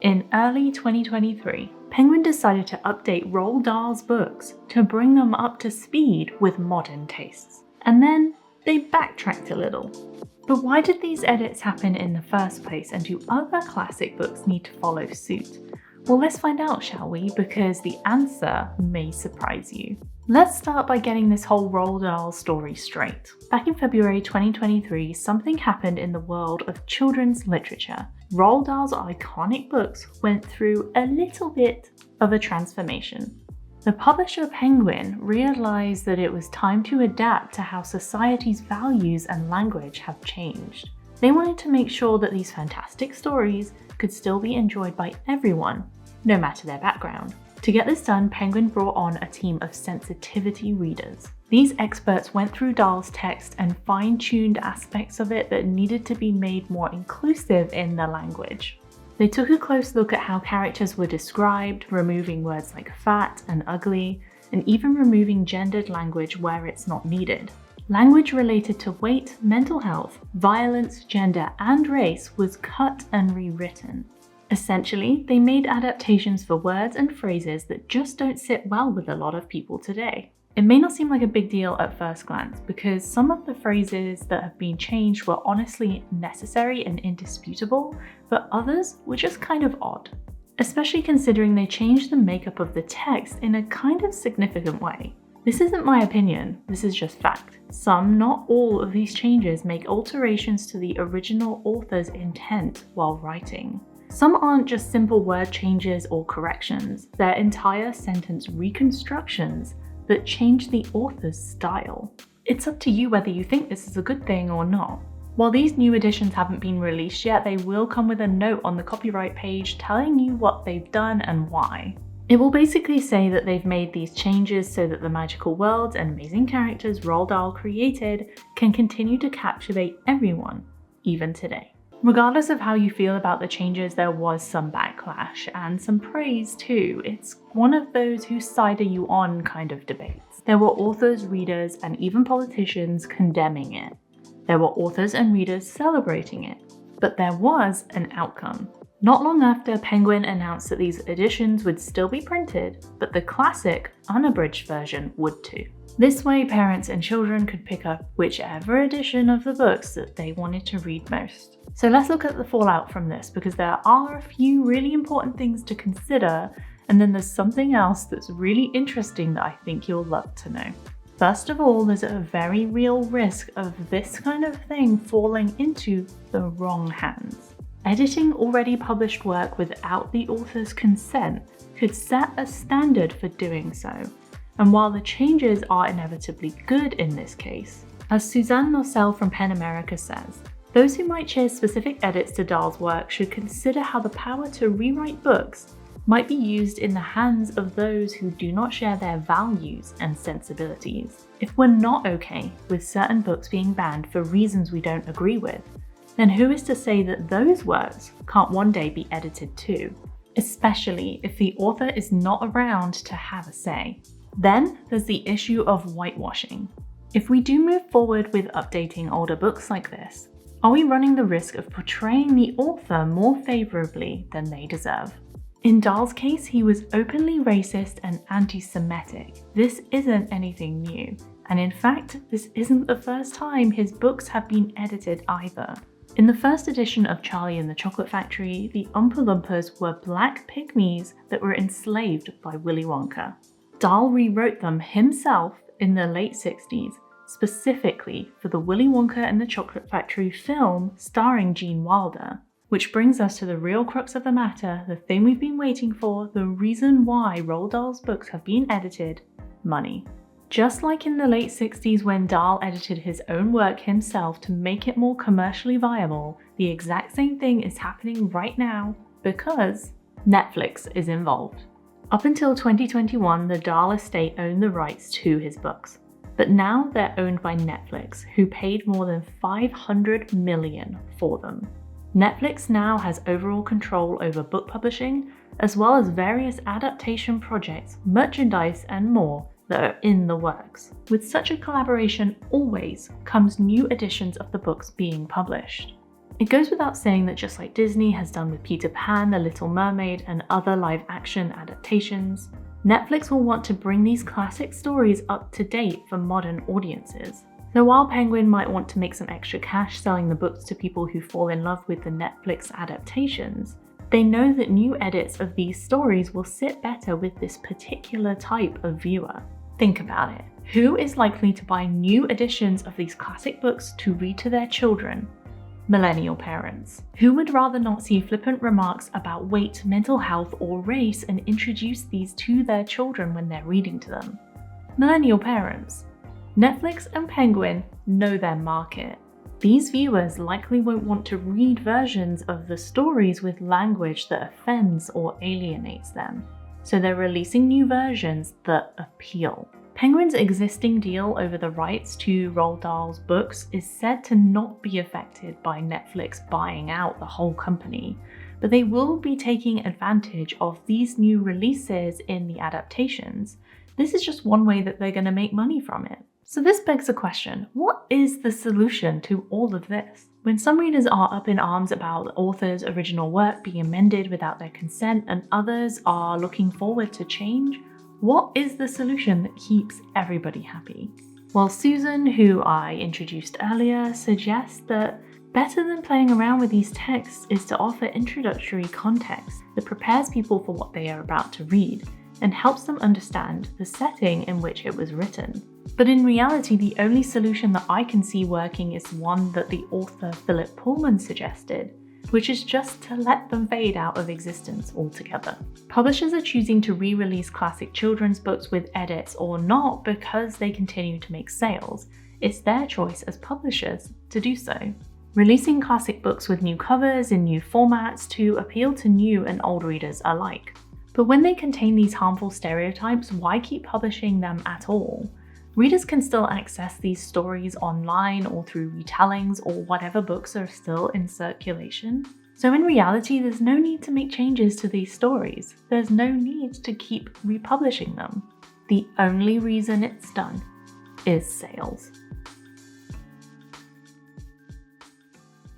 In early 2023, Penguin decided to update Roald Dahl's books to bring them up to speed with modern tastes. And then they backtracked a little. But why did these edits happen in the first place, and do other classic books need to follow suit? Well, let's find out, shall we? Because the answer may surprise you. Let's start by getting this whole Roald Dahl story straight. Back in February 2023, something happened in the world of children's literature. Roald Dahl's iconic books went through a little bit of a transformation. The publisher Penguin realized that it was time to adapt to how society's values and language have changed. They wanted to make sure that these fantastic stories could still be enjoyed by everyone, no matter their background. To get this done, Penguin brought on a team of sensitivity readers. These experts went through Dahl's text and fine-tuned aspects of it that needed to be made more inclusive in the language. They took a close look at how characters were described, removing words like fat and ugly, and even removing gendered language where it's not needed. Language related to weight, mental health, violence, gender, and race was cut and rewritten. Essentially, they made adaptations for words and phrases that just don't sit well with a lot of people today. It may not seem like a big deal at first glance, because some of the phrases that have been changed were honestly necessary and indisputable, but others were just kind of odd. Especially considering they changed the makeup of the text in a kind of significant way. This isn't my opinion, this is just fact. Some, not all, of these changes make alterations to the original author's intent while writing. Some aren't just simple word changes or corrections, they're entire sentence reconstructions that change the author's style. It's up to you whether you think this is a good thing or not. While these new editions haven't been released yet, they will come with a note on the copyright page telling you what they've done and why. It will basically say that they've made these changes so that the magical worlds and amazing characters Roald Dahl created can continue to captivate everyone, even today. Regardless of how you feel about the changes, there was some backlash and some praise too. It's one of those whose side are you on kind of debates. There were authors, readers, and even politicians condemning it. There were authors and readers celebrating it. But there was an outcome. Not long after, Penguin announced that these editions would still be printed, but the classic, unabridged version would too. This way, parents and children could pick up whichever edition of the books that they wanted to read most. So let's look at the fallout from this, because there are a few really important things to consider, and then there's something else that's really interesting that I think you'll love to know. First of all, there's a very real risk of this kind of thing falling into the wrong hands. Editing already published work without the author's consent could set a standard for doing so. And while the changes are inevitably good in this case, as Suzanne Nossel from PEN America says, those who might share specific edits to Dahl's work should consider how the power to rewrite books might be used in the hands of those who do not share their values and sensibilities. If we're not okay with certain books being banned for reasons we don't agree with, then who is to say that those works can't one day be edited too? Especially if the author is not around to have a say. Then there's the issue of whitewashing. If we do move forward with updating older books like this, are we running the risk of portraying the author more favourably than they deserve? In Dahl's case, he was openly racist and anti-Semitic. This isn't anything new, and in fact, this isn't the first time his books have been edited either. In the first edition of Charlie and the Chocolate Factory, the Oompa Loompas were black pygmies that were enslaved by Willy Wonka. Dahl rewrote them himself in the late 60s, specifically for the Willy Wonka and the Chocolate Factory film starring Gene Wilder. Which brings us to the real crux of the matter, the thing we've been waiting for, the reason why Roald Dahl's books have been edited: money. Just like in the late 60s when Dahl edited his own work himself to make it more commercially viable, the exact same thing is happening right now because Netflix is involved. Up until 2021, the Dahl estate owned the rights to his books, but now they're owned by Netflix, who paid more than $500 million for them. Netflix now has overall control over book publishing, as well as various adaptation projects, merchandise, and more that are in the works. With such a collaboration always comes new editions of the books being published. It goes without saying that just like Disney has done with Peter Pan, The Little Mermaid, and other live-action adaptations, Netflix will want to bring these classic stories up to date for modern audiences. So while Penguin might want to make some extra cash selling the books to people who fall in love with the Netflix adaptations, they know that new edits of these stories will sit better with this particular type of viewer. Think about it. Who is likely to buy new editions of these classic books to read to their children? Millennial parents. Who would rather not see flippant remarks about weight, mental health, or race and introduce these to their children when they're reading to them? Millennial parents. Netflix and Penguin know their market. These viewers likely won't want to read versions of the stories with language that offends or alienates them, so they're releasing new versions that appeal. Penguin's existing deal over the rights to Roald Dahl's books is said to not be affected by Netflix buying out the whole company, but they will be taking advantage of these new releases in the adaptations. This is just one way that they're going to make money from it. So this begs the question, what is the solution to all of this? When some readers are up in arms about the author's original work being amended without their consent and others are looking forward to change, what is the solution that keeps everybody happy? Well, Susan, who I introduced earlier, suggests that better than playing around with these texts is to offer introductory context that prepares people for what they are about to read and helps them understand the setting in which it was written. But in reality, the only solution that I can see working is one that the author Philip Pullman suggested, which is just to let them fade out of existence altogether. Publishers are choosing to re-release classic children's books with edits or not because they continue to make sales. It's their choice as publishers to do so. Releasing classic books with new covers in new formats to appeal to new and old readers alike. But when they contain these harmful stereotypes, why keep publishing them at all? Readers can still access these stories online or through retellings or whatever books are still in circulation. So in reality, there's no need to make changes to these stories. There's no need to keep republishing them. The only reason it's done is sales.